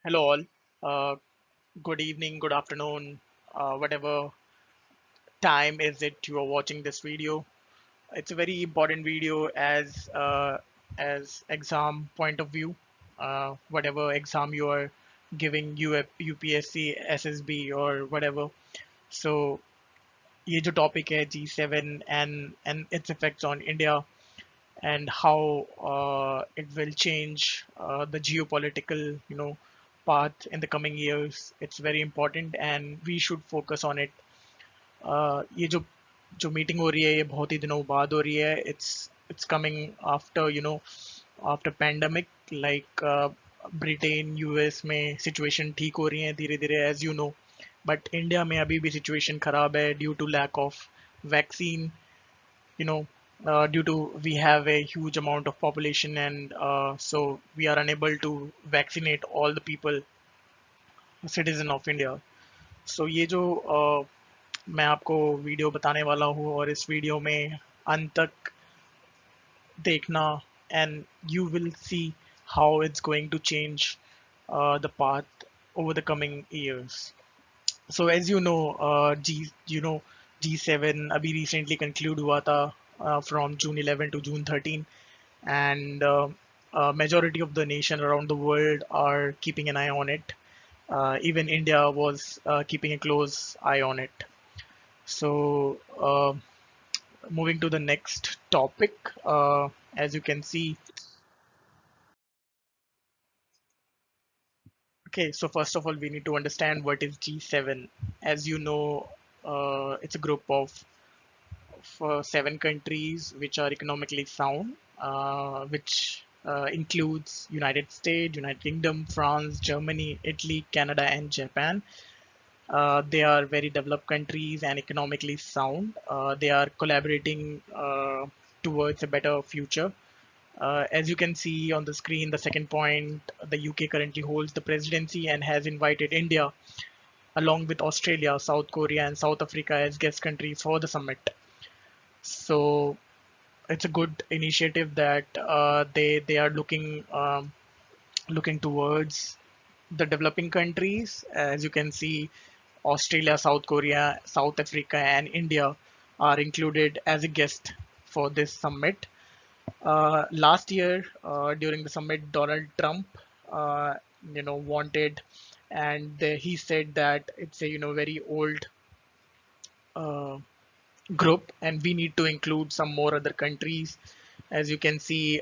Hello all. Uh, Good evening, good afternoon, whatever time is it you are watching this video. It's a very important video as exam point of view. Whatever exam you are giving, UPSC, SSB or whatever. So ये जो topic है G7 and its effects on India and how it will change the geopolitical, path in the coming years. It's very important and we should focus on it. ये जो जो meeting हो रही है ये बहुत ही दिनों बाद हो रही है. It's coming after after pandemic, like Britain US में सिचुएशन ठीक हो रही है धीरे धीरे as you know. But India में अभी भी सिचुएशन खराब है due to lack of vaccine. you know Due to we have a huge amount of population, and so we are unable to vaccinate all the people citizen of India. So ये जो मैं आपको video बताने वाला हूँ और इस video में अंत तक देखना, and you will see how it's going to change the path over the coming years. So as you know, G7 अभी recently conclude हुआ था from June 11 to June 13, and majority of the nation around the world are keeping an eye on it. Even India was keeping a close eye on it. So moving to the next topic, as you can see. Okay, so first of all, we need to understand what is G7. As you know, it's a group of seven countries which are economically sound, which includes United States, United Kingdom, France, Germany, Italy, Canada, and Japan. They are very developed countries and economically sound. They are collaborating towards a better future. As you can see on the screen, the second point, the UK currently holds the presidency and has invited India, along with Australia, South Korea, and South Africa as guest countries for the summit. So it's a good initiative that they are looking towards the developing countries. As you can see, Australia, South Korea, South Africa, and India are included as a guest for this summit. Last year, during the summit, Donald Trump, uh, wanted, and he said that it's a very old uh, group, and we need to include some more other countries. As you can see,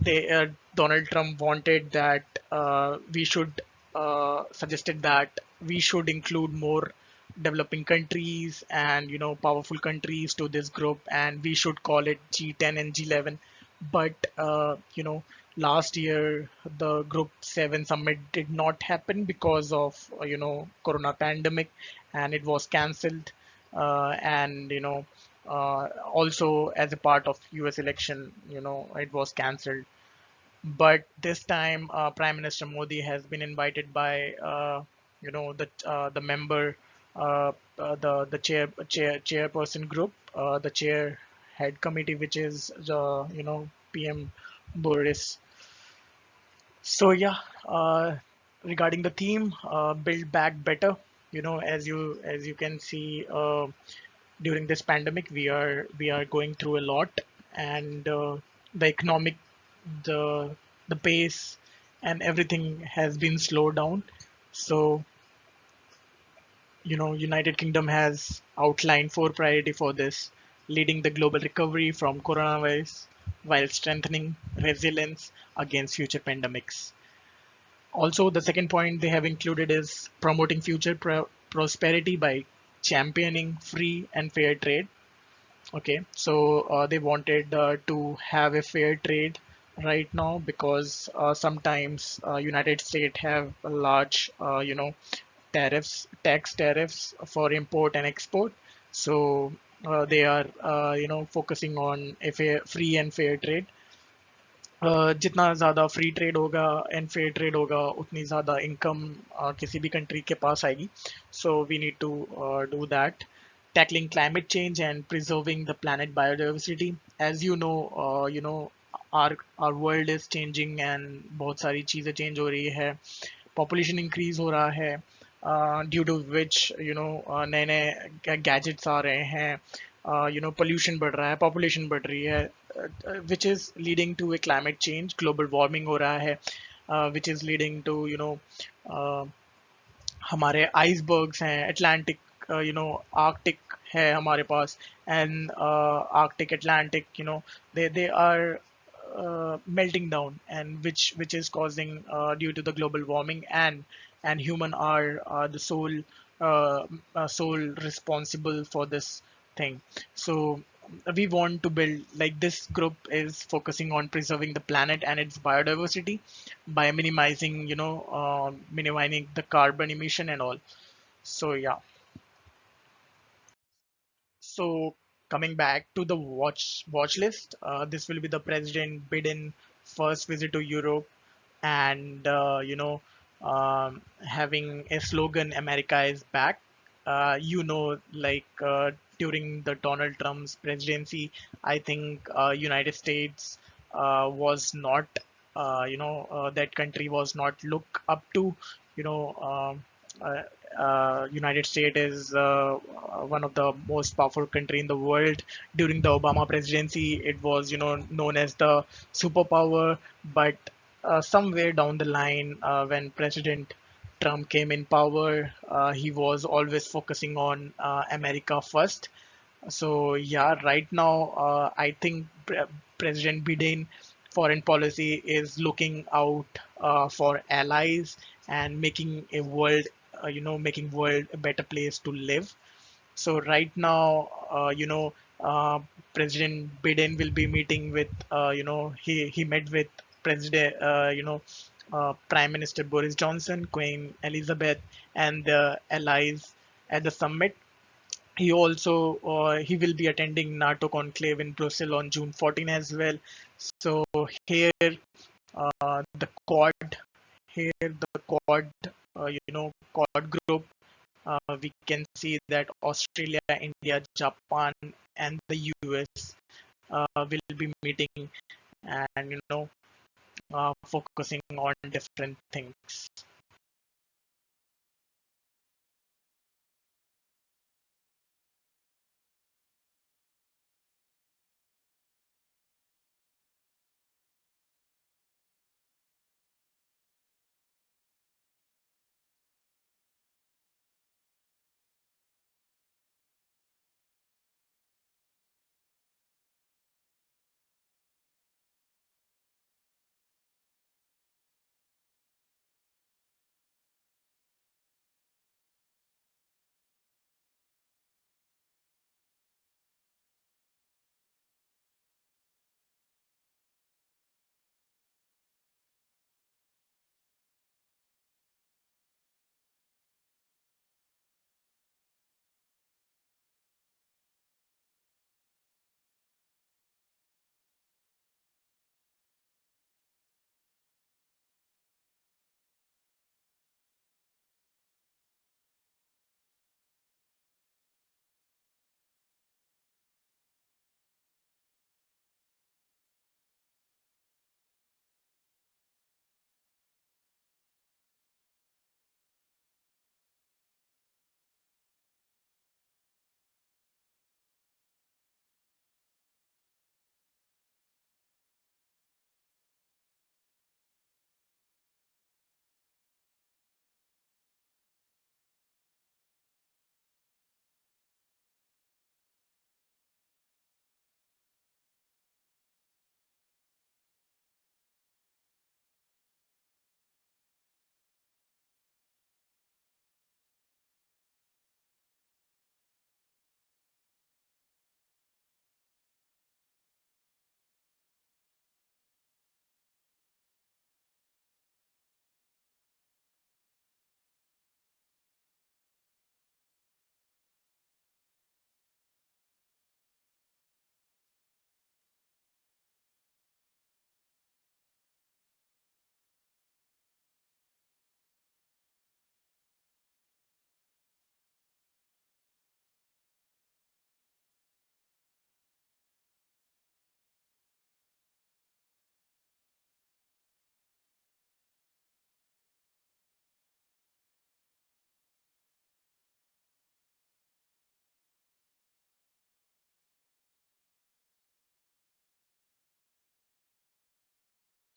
they Donald Trump wanted that we should suggested that we should include more developing countries and powerful countries to this group, and we should call it G10 and G11. But last year the Group 7 summit did not happen because of Corona pandemic, and it was cancelled. And also as a part of US election, it was cancelled. But this time Prime Minister Modi has been invited by the member, the chairperson group, the chair head committee, which is the PM Boris. So yeah, regarding the theme, build back better. As you can see, during this pandemic, we are going through a lot, and the economic, the the pace, and everything has been slowed down. So United Kingdom has outlined four priority for this: leading the global recovery from coronavirus while strengthening resilience against future pandemics. Also, the second point they have included is promoting future prosperity by championing free and fair trade. Okay, so they wanted to have a fair trade right now because sometimes United States have a large, tax tariffs for import and export. So they are, focusing on a free and fair trade. जितना ज़्यादा free trade होगा and fair trade होगा उतनी ज़्यादा income किसी भी country के पास आएगी. So we need to do that. Tackling climate change and preserving the planet biodiversity. As you know, our world is changing and बहुत सारी चीजें change हो रही है, population increase हो रहा है, due to which नए नए gadgets आ रहे हैं, pollution बढ़ रहा है, population बढ़ रही है, which is leading to a climate change, global warming हो रहा है, which is leading to uh, हमारे आइसबर्ग्स हैं, अटलांटिक आर्कटिक है हमारे पास, and Arctic Atlantic they are melting down, and which is causing, due to the global warming, and human are the sole responsible for this thing. So we want to build, like, this group is focusing on preserving the planet and its biodiversity by minimizing the carbon emission and all. So yeah. So coming back to the watch list, this will be the President Biden first visit to Europe, and having a slogan, "America is back." Like, during the Donald Trump's presidency, I think United States was not, that country was not looked up to. You know, United States is one of the most powerful country in the world. During the Obama presidency, it was known as the superpower, but somewhere down the line, when President Trump came in power, he was always focusing on America first. So yeah, right now, I think President Biden foreign policy is looking out for allies and making world a better place to live. So right now, President Biden will be meeting with, he met with President, Prime Minister Boris Johnson, Queen Elizabeth, and the allies at the summit. He will be attending NATO conclave in Brussels on June 14 as well. So here, the quad, quad group, we can see that Australia, India, Japan, and the US will be meeting, and focusing on different things.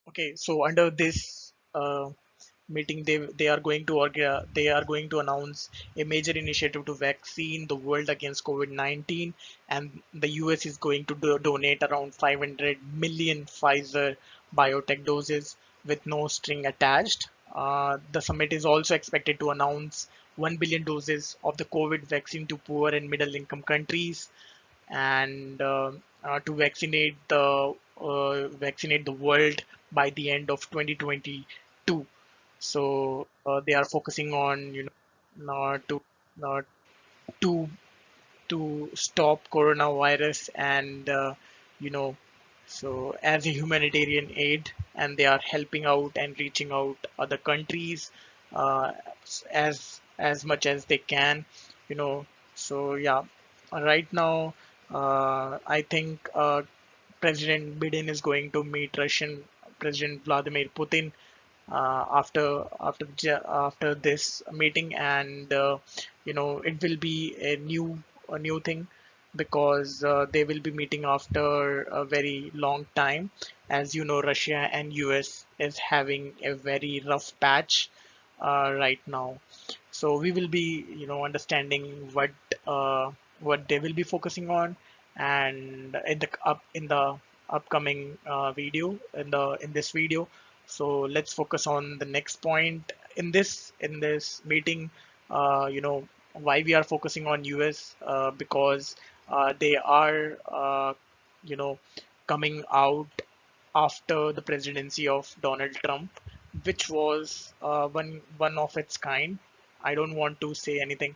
Okay, so under this meeting, they are going to they are going to announce a major initiative to vaccine the world against COVID-19, and the US is going to donate around 500 million Pfizer biotech doses with no string attached. The summit is also expected to announce 1 billion doses of the COVID vaccine to poor and middle income countries, and to vaccinate the world by the end of 2022. So they are focusing on, uh, to to stop coronavirus, and you know so as a humanitarian aid, and they are helping out and reaching out other countries uh, as much as they can, you know so yeah. Right now, I think President Biden is going to meet Russian President Vladimir Putin after this meeting, and it will be a new thing, because they will be meeting after a very long time. As you know, Russia and US is having a very rough patch right now. So we will be, understanding what they will be focusing on, and in the upcoming video, in this video. So let's focus on the next point in this meeting. Why we are focusing on US, because they are you know coming out after the presidency of Donald Trump, which was one of its kind. I don't want to say anything.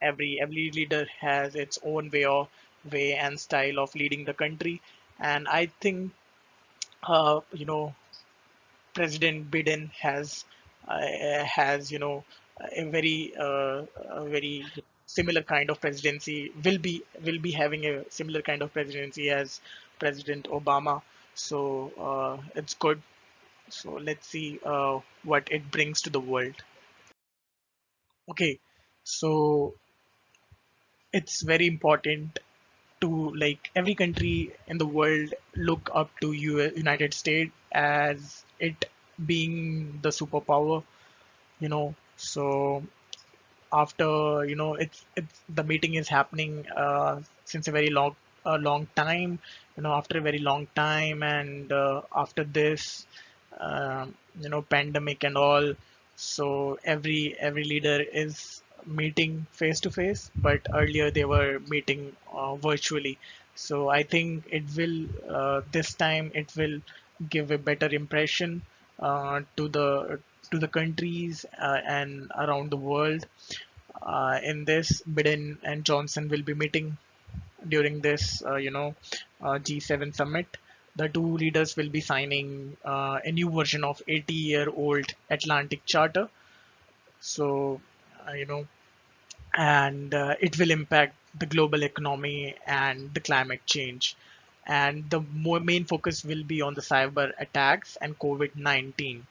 Every leader has its own way and style of leading the country, and I think uh, you know President Biden has a very similar kind of presidency. Will be having a similar kind of presidency as President Obama. So it's good. So let's see what it brings to the world. Okay, so it's very important to, like, every country in the world look up to United States as it being the superpower. So after, it's the meeting is happening since a long time, after a very long time, and after this pandemic and all. So every leader is meeting face to face, but earlier they were meeting virtually. So I think it will, this time it will give a better impression to the countries and around the world. In this, Biden and Johnson will be meeting during this, G7 summit. The two leaders will be signing a new version of 80-year-old Atlantic Charter. So, and it will impact the global economy and the climate change. And the main focus will be on the cyber attacks and COVID-19.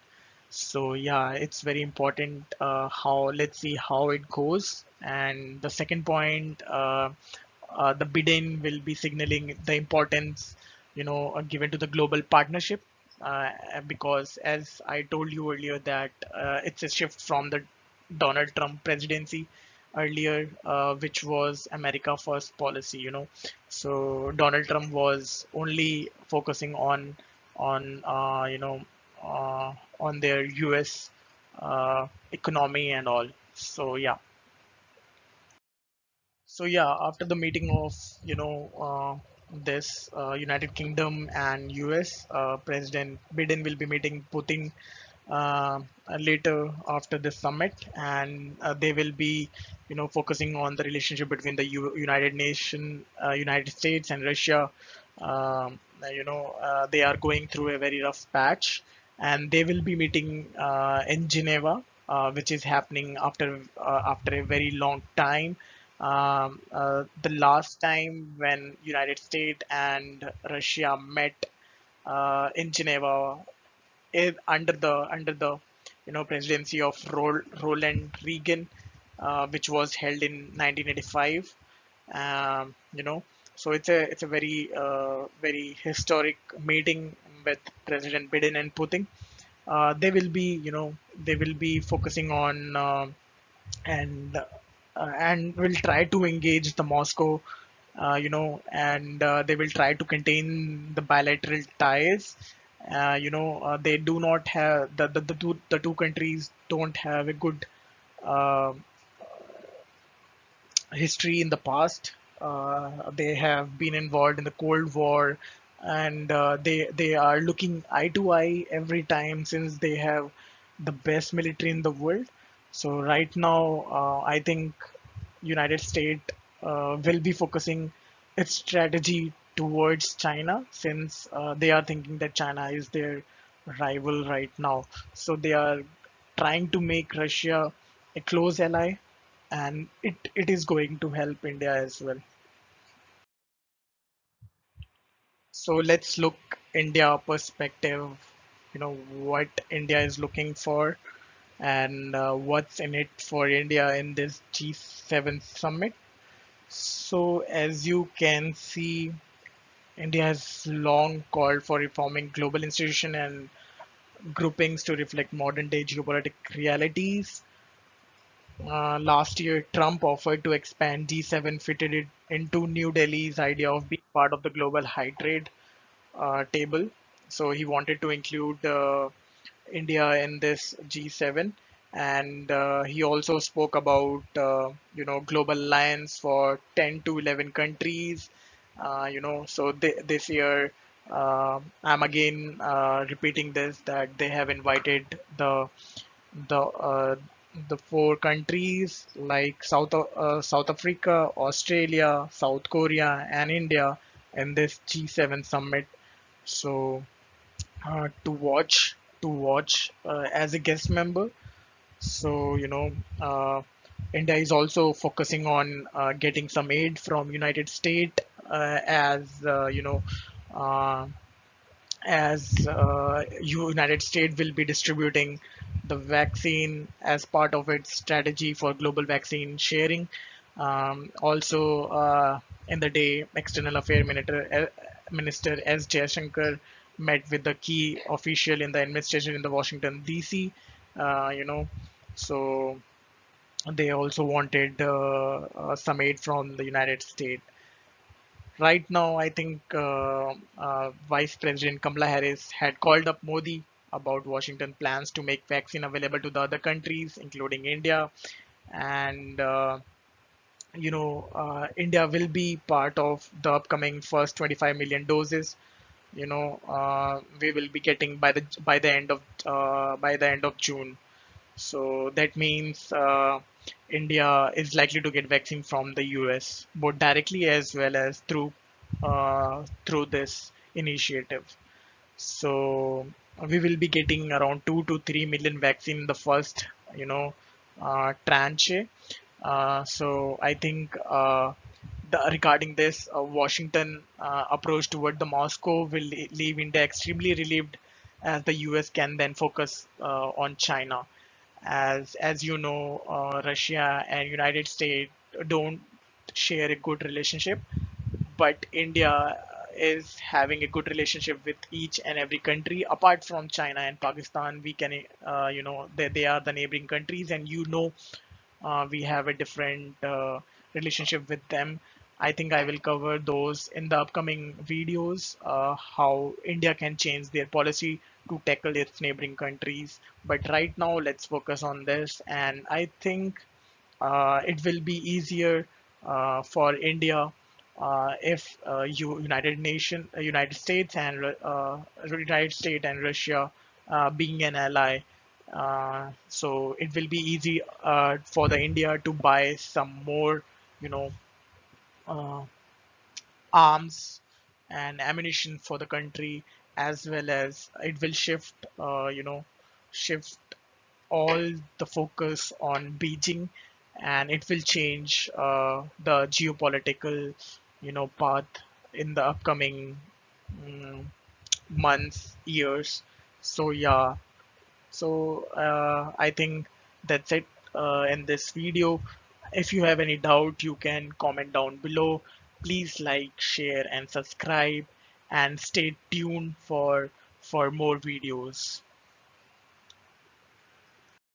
So yeah, it's very important. How Let's see how it goes. And the second point, the Biden will be signaling the importance, given to the global partnership, because as I told you earlier that it's a shift from the Donald Trump presidency earlier, which was America First policy. So Donald Trump was only focusing on on their US economy and all. So yeah. So yeah, after the meeting of, this United Kingdom and US, President Biden will be meeting Putin uh, later after this summit, and they will be, focusing on the relationship between the United States and Russia. They are going through a very rough patch, and they will be meeting in Geneva, which is happening after a very long time. The last time when United States and Russia met in Geneva, under the presidency of Roland Reagan, which was held in 1985. um, you know so it's a very historic meeting with President Biden and Putin. They will be, they will be focusing on and will try to engage the Moscow, and they will try to contain the bilateral ties. They do not have the two countries don't have a good uh, history in the past. They have been involved in the Cold War, and they are looking eye to eye every time since they have the best military in the world. So right now, I think United States will be focusing its strategy towards China since they are thinking that China is their rival right now. So they are trying to make Russia a close ally, and it is going to help India as well. So let's look India perspective, what India is looking for and what's in it for India in this G7 summit. So as you can see, India has long called for reforming global institutions and groupings to reflect modern day geopolitical realities. Last year, Trump offered to expand G7, fitted it into New Delhi's idea of being part of the global high trade table. So he wanted to include India in this G7, and he also spoke about global alliance for 10 to 11 countries. So this year I'm again repeating this that they have invited the the four countries like South Africa, Australia, South Korea, and India in this G7 summit. So to watch as a guest member. So India is also focusing on getting some aid from United States as uh, United States will be distributing the vaccine as part of its strategy for global vaccine sharing. Also, in the day, External Affairs Minister S. Jaishankar met with the key official in the administration in the Washington D.C. You know, so they also wanted some aid from the United States. Right now, I think Vice President Kamala Harris had called up Modi about Washington plans to make vaccine available to the other countries, including India. And, India will be part of the upcoming first 25 million doses. We will be getting by the end of June. So that means India is likely to get vaccine from the US, both directly as well as through this initiative. So we will be getting around 2 to 3 million vaccine in the first, tranche. So I think regarding this, Washington approach toward the Moscow will leave India extremely relieved, as the US can then focus on China. As you know, Russia and United States don't share a good relationship, but India is having a good relationship with each and every country apart from China and Pakistan. We can, they are the neighboring countries, and we have a different relationship with them. I think I will cover those in the upcoming videos, how India can change their policy to tackle its neighboring countries. But right now, let's focus on this. And I think it will be easier for India if United States and United States and Russia being an ally. So it will be easy for the India to buy some more, you know, uh, arms and ammunition for the country, as well as it will shift all the focus on Beijing, and it will change the geopolitical, path in the upcoming mm, months, years. So yeah, so I think that's it in this video. If you have any doubt, you can comment down below. Please like, share, and subscribe, and stay tuned for for more videos.